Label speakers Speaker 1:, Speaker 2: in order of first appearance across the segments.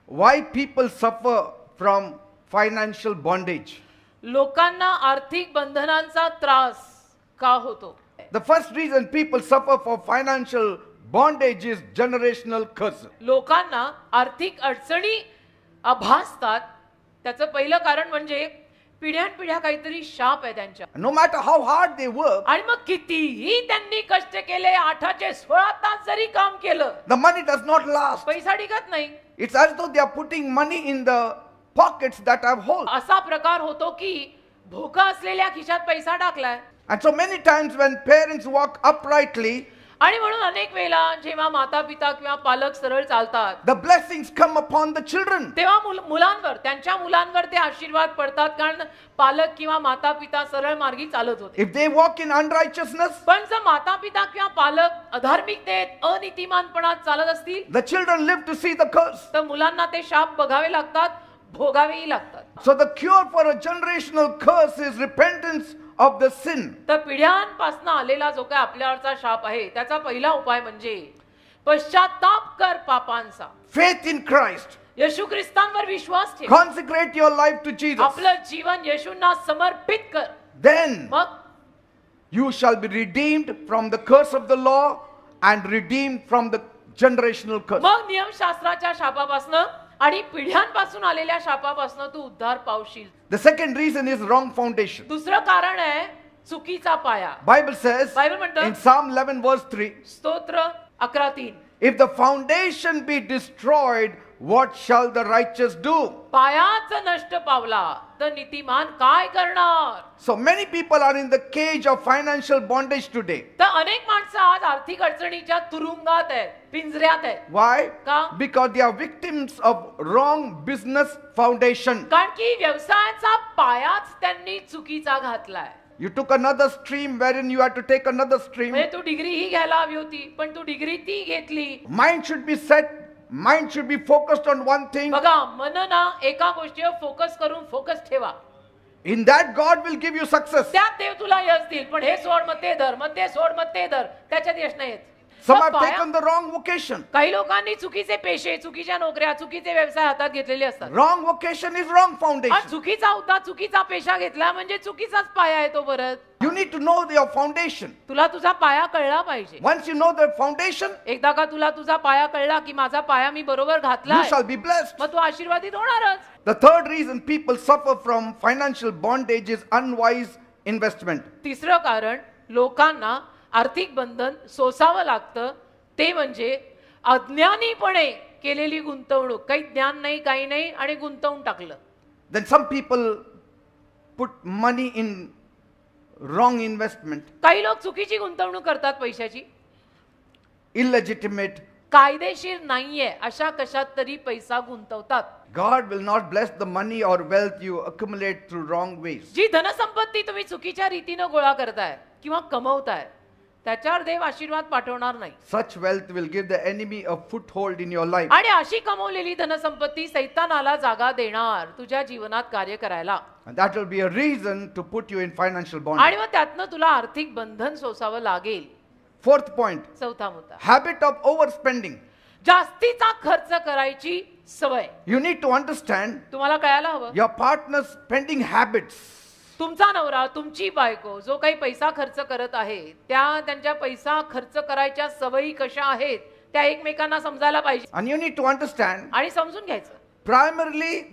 Speaker 1: Why people suffer from financial bondage?
Speaker 2: लोकांना आर्थिक बंधनांचा त्रास का होतो?
Speaker 1: The first reason people suffer from financial bondage is generational curse.
Speaker 2: लोकांना आर्थिक अडचणी आभासतात त्याचं पहिलं कारण म्हणजे पिढ्यानपिढ्या काहीतरी शाप आहे त्यांच्या.
Speaker 1: No matter how hard they work,
Speaker 2: आणि मग कितीही त्यांनी कष्ट केले 8चे 16 तास जरी काम केलं,
Speaker 1: the money does not last.
Speaker 2: पैसा टिकत नाही.
Speaker 1: It's as though they are putting money in the pockets that have holes.
Speaker 2: असा प्रकार होतो की भोका असलेल्या खिशात पैसा टाकलाय.
Speaker 1: And so many times when parents walk uprightly,
Speaker 2: आणि म्हणून अनेक वेळा जेव्हा माता पिता किंवा पालक सरळ चालतात,
Speaker 1: the blessings come upon the children.
Speaker 2: तेव्हा मुलांवर त्यांच्या मुलांवर ते आशीर्वाद पडतात, कारण पालक किंवा माता पिता सरळ मार्गी चालत होते.
Speaker 1: If they walk in unrighteousness,
Speaker 2: पण जर माता पिता किंवा पालक अधार्मिकतेत अनितिमानपणात चालत असतील,
Speaker 1: the children live to see the curse.
Speaker 2: तर मुलांना ते शाप बघावे लागतात, भोगावेही लागतात.
Speaker 1: So the cure for a generational curse is repentance of the sin.
Speaker 2: तर पिढ्यांपासून आलेला जो काय आपल्यावरचा शाप आहे त्याचा पहिला उपाय म्हणजे पश्चाताप कर पापांचा.
Speaker 1: Faith in Christ.
Speaker 2: येशू ख्रिस्तांवर विश्वास ठेव.
Speaker 1: Consecrate your life to Jesus.
Speaker 2: आपलं जीवन येशूंना समर्पित कर.
Speaker 1: Then
Speaker 2: मग
Speaker 1: you shall be redeemed from the curse of the law and redeemed from the generational curse.
Speaker 2: मग नियमशास्त्राच्या शापापासून आणि पिढ्यांपासून आलेल्या शापापासून तू उद्धार पावशील.
Speaker 1: The second reason is wrong foundation.
Speaker 2: दुसरं कारण आहे चुकीचा पाया.
Speaker 1: Bible says
Speaker 2: Bible म्हणतं,
Speaker 1: in Psalm 11 verse 3,
Speaker 2: स्तोत्र 11:3,
Speaker 1: if the foundation be destroyed, what shall the righteous do?
Speaker 2: पायाच नष्ट पावला तर नीतिमान काय करणार?
Speaker 1: So many people are in the cage of financial bondage today.
Speaker 2: तर अनेक माणसं आज आर्थिक अडचणीच्या तुरुंगात आहेत, पिंजऱ्यात आहेत.
Speaker 1: Why?
Speaker 2: का?
Speaker 1: Because they are victims of wrong business foundation.
Speaker 2: कारण की व्यवसायाचा पायाच त्यांनी चुकीचा घातलाय.
Speaker 1: You took another stream wherein you had to take another stream.
Speaker 2: म्हणजे तू डिग्री ही घ्यायला हवी होती, पण तू डिग्री ती घेतली.
Speaker 1: Mind should be set. Mind should be focused on one thing.
Speaker 2: बघा, मन ना एका गोष्टीवर फोकस करून फोकस ठेवा.
Speaker 1: In that God will give you success.
Speaker 2: त्यात देव तुला यश देईल. पण हे सोड मग ते धर, मग ते सोड मग ते धर, त्याच्यात यश नाही येत.
Speaker 1: Some have taken the wrong vocation.
Speaker 2: काही लोकांनी चुकीचे पेशे, चुकीच्या नोकऱ्या, चुकीचे व्यवसाय हातात घेतलेले असतात.
Speaker 1: Wrong vocation is wrong foundation.
Speaker 2: चुकीचा होता, चुकीचा पेशा घेतला म्हणजे चुकीचाच पाया आहे तो परत.
Speaker 1: You need to know your foundation.
Speaker 2: तुला तुझा पाया कळला पाहिजे.
Speaker 1: Once you know the foundation,
Speaker 2: एकदा का तुला तुझा पाया कळला की माझा पाया मी बरोबर
Speaker 1: you
Speaker 2: घातलाय,
Speaker 1: shall be blessed.
Speaker 2: मग तू आशीर्वादित होणारच.
Speaker 1: The third reason people suffer from financial bondage is unwise investment.
Speaker 2: तिसरं कारण लोकांना आर्थिक बंधन सोसावं लागतं ते म्हणजे अज्ञानीपणे केलेली गुंतवणूक. काही ज्ञान नाही, काही नाही, आणि गुंतवून टाकलं.
Speaker 1: Then some people put money in wrong investment.
Speaker 2: काही लोक चुकीची गुंतवणूक करतात पैशाची.
Speaker 1: Illegitimate.
Speaker 2: कायदेशीर नाहीये अशा कशात तरी पैसा गुंतवतात.
Speaker 1: God will not bless the money or wealth you accumulate through wrong ways.
Speaker 2: जी धनसंपत्ती तुम्ही चुकीच्या रीतीने गोळा करताय किंवा कमवताय त्याच्यावर देव आशीर्वाद पाठवणार नाही.
Speaker 1: Such wealth will give the enemy a foothold in your life.
Speaker 2: आणि अशी कमवलेली धनसंपत्ती सैतानाला जागा देणार तुझ्या जीवनात कार्य करायला.
Speaker 1: And that will be a reason to put you in financial bondage.
Speaker 2: आणि मग त्यातनं तुला आर्थिक बंधन सोसावं लागेल.
Speaker 1: Fourth point,
Speaker 2: चौथा मुद्दा,
Speaker 1: habit of overspending.
Speaker 2: जास्तीचा खर्च करायची सवय.
Speaker 1: You need to understand
Speaker 2: तुम्हाला कळायला हवं
Speaker 1: your partner's spending habits.
Speaker 2: तुमचा नवरा, तुमची बायको जो काही पैसा खर्च करत आहे त्यांच्या पैसा खर्च करायच्या सवयी कशा आहेत त्या एकमेकांना समजायला पाहिजे.
Speaker 1: And you need to understand,
Speaker 2: आणि समजून घ्यायचं.
Speaker 1: primarily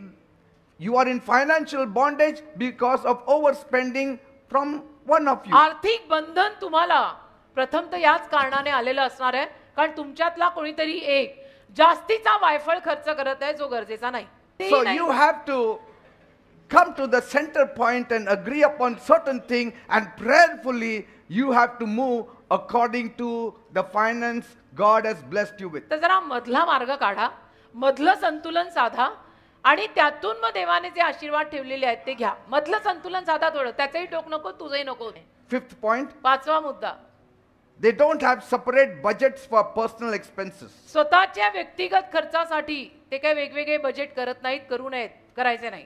Speaker 1: you are in financial bondage because of overspending from one of you.
Speaker 2: आर्थिक बंधन तुम्हाला प्रथमतः याच कारणाने आलेलं असणार आहे कारण तुमच्यातला कोणीतरी एक जास्तीचा वायफळ खर्च करत आहे जो गरजेचा नाही.
Speaker 1: So you have to come to the center point and agree upon certain thing, and prayerfully you have to move according to the finance God has blessed you with.
Speaker 2: तर जरा मधला मार्ग काढा, मधलं संतुलन साधा आणि त्यातून मग देवाने जे आशीर्वाद ठेवलेले आहेत ते घ्या. मधलं संतुलन साधा थोडं, त्याचंही टोक नको, तुझंही नको.
Speaker 1: Fifth point,
Speaker 2: पाचवा मुद्दा,
Speaker 1: they don't have separate budgets for personal expenses.
Speaker 2: स्वतःच्या व्यक्तिगत खर्चासाठी ते काही वेगवेगळे बजेट करत नाहीत, करू नयेत, करायचे नाही.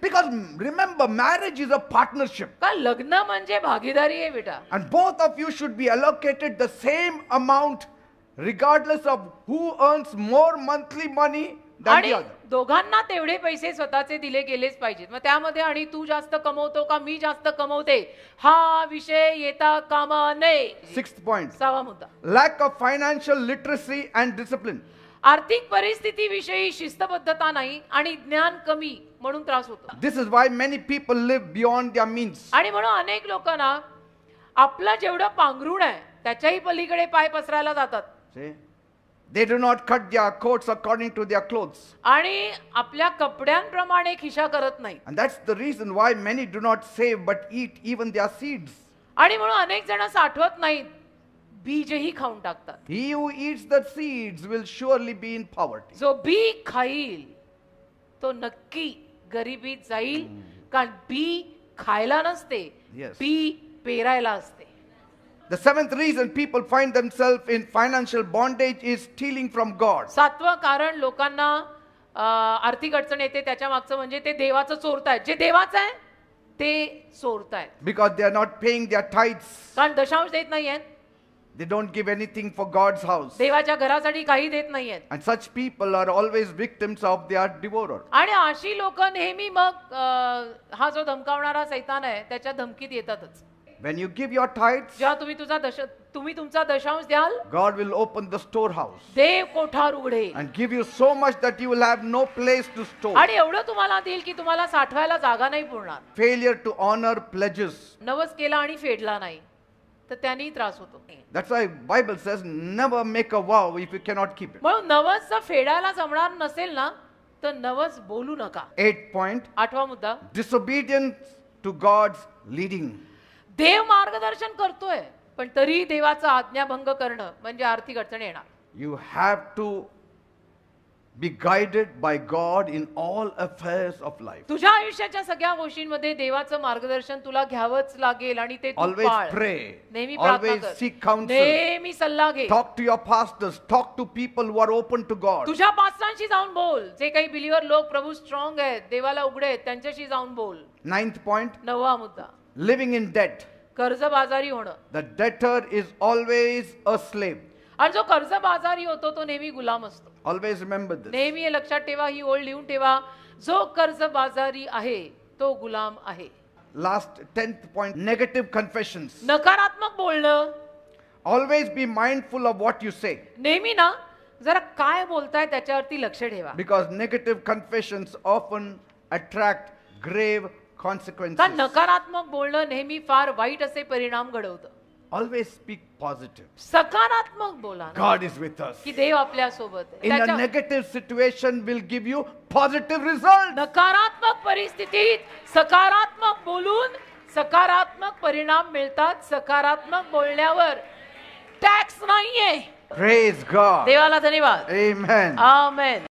Speaker 1: Because remember, marriage is a partnership.
Speaker 2: का लग्न म्हणजे भागीदारी आहे बेटा.
Speaker 1: And both of you should be allocated the same amount regardless of who earns more monthly money than
Speaker 2: आणि
Speaker 1: the other.
Speaker 2: दोघांना तेवढे पैसे स्वतःचे दिले गेलेच पाहिजेत. मग त्यामध्ये आणि तू जास्त कमवतो का मी जास्त कमवते हा विषय येता कामा नये.
Speaker 1: 6th point.
Speaker 2: 6वा मुद्दा,
Speaker 1: Lack of financial literacy and discipline.
Speaker 2: आर्थिक परिस्थितीविषयी शिस्तबद्धता नाही आणि ज्ञान कमी म्हणून त्रास होतो.
Speaker 1: This is why many people live beyond their means.
Speaker 2: आणि म्हणून अनेक लोकांना आपलं जेवढं पांघरुण आहे त्याच्याही पलीकडे पाय पसरायला जातात.
Speaker 1: See? They do not cut their coats according to their clothes.
Speaker 2: आणि आपल्या कपड्यांप्रमाणे खिशा करत नाही.
Speaker 1: And that's the reason why many do not save but eat even their seeds.
Speaker 2: आणि म्हणून अनेक जण साठवत नाहीत, बीजही खाऊन टाकतात.
Speaker 1: He who eats the seeds will surely be in poverty.
Speaker 2: जो बी खाईल तो नक्की गरिबीत जाईल, कारण बी खायला नसते,
Speaker 1: Yes.
Speaker 2: बी पेरायला असते.
Speaker 1: The 7th reason people find themselves in financial bondage is stealing from God.
Speaker 2: 7वं कारण लोकांना आर्थिक अडचण येते त्याच्या मागचं म्हणजे ते देवाचं चोरतायत. जे देवाचं आहे ते चोरतायत.
Speaker 1: Because they are not paying their tithes.
Speaker 2: कारण दशांश देत नाहीयेत,
Speaker 1: They don't give anything for God's house.
Speaker 2: देवाच्या घरासाठी काही देत नाहीयेत.
Speaker 1: And such people are always victims of their devourer.
Speaker 2: आणि अशी लोक नेहमी मग हा जो धमकावणारा सैतान आहे त्याच्या धमकीत येतातच.
Speaker 1: When you give your tithes,
Speaker 2: जेव्हा तुम्ही तुमचा दशांश द्याल,
Speaker 1: God will open the storehouse
Speaker 2: देव कोठार उघडेल
Speaker 1: and give you so much that you will have no place to store.
Speaker 2: आणि एवढं तुम्हाला देईल की तुम्हाला साठवायला जागा नाही पुरणार.
Speaker 1: Failure to honor pledges.
Speaker 2: नवस केला आणि फेडला नाही तर त्यांनी त्रास होतो.
Speaker 1: That's why Bible says never make a vow if you cannot keep it.
Speaker 2: म्हणून नवस जर फेडायला जमणार नसेल ना तर नवस बोलू नका.
Speaker 1: 8th point,
Speaker 2: 8वा मुद्दा,
Speaker 1: disobedience to God's leading.
Speaker 2: देव मार्गदर्शन करतोय पण तरी देवाचा आज्ञाभंग करणं म्हणजे आर्थिक अडचण येणार.
Speaker 1: You have to be guided by God in all affairs of life.
Speaker 2: तुझ्या आयुष्याच्या सगळ्या गोष्टींमध्ये देवाचं मार्गदर्शन तुला घ्यावंच लागेल आणि ते तू
Speaker 1: Always
Speaker 2: पाळ.
Speaker 1: pray.
Speaker 2: नेहमी प्रार्थना
Speaker 1: Always
Speaker 2: कर,
Speaker 1: seek counsel.
Speaker 2: नेहमी सल्ला घे.
Speaker 1: Talk to your pastors. Talk to people who are open to God.
Speaker 2: तुझ्या पास्टरांशी जाऊन बोल. जे काही बिलीवर लोक प्रभू स्ट्रॉंग आहेत, देवाला उघडे आहेत, त्यांच्याशी जाऊन बोल.
Speaker 1: 9th point,
Speaker 2: 9वा मुद्दा,
Speaker 1: living in debt.
Speaker 2: कर्जबाजारी होणं.
Speaker 1: The debtor is always a slave.
Speaker 2: आणि जो कर्जबाजारी होतो तो नेहमी गुलाम असतो.
Speaker 1: Always remember this.
Speaker 2: नेहमी हे लक्षात ठेवा, ही ओळ लिहून ठेवा. जो कर्जबाजारी आहे तो गुलाम आहे.
Speaker 1: Last 10th point, negative confessions.
Speaker 2: नकारात्मक बोलणं.
Speaker 1: Always be mindful of what you say.
Speaker 2: नेहमी ना जरा काय बोलताय त्याच्यावरती लक्ष ठेवा.
Speaker 1: Because negative confessions often attract grave consequences.
Speaker 2: कारण नकारात्मक बोलणं नेहमी फार वाईट असे परिणाम घडवतं.
Speaker 1: Always speak positive.
Speaker 2: सकारात्मक बोला ना,
Speaker 1: God is with us.
Speaker 2: की देव आपल्या सोबत आहे.
Speaker 1: In a
Speaker 2: त्याच्या-
Speaker 1: negative situation will give you positive results.
Speaker 2: नकारात्मक परिस्थितीत सकारात्मक बोलून सकारात्मक परिणाम मिळतात. सकारात्मक बोलण्यावर टॅक्स नाहीये.
Speaker 1: Praise God.
Speaker 2: देवाला धन्यवाद.
Speaker 1: Amen.
Speaker 2: आमेन.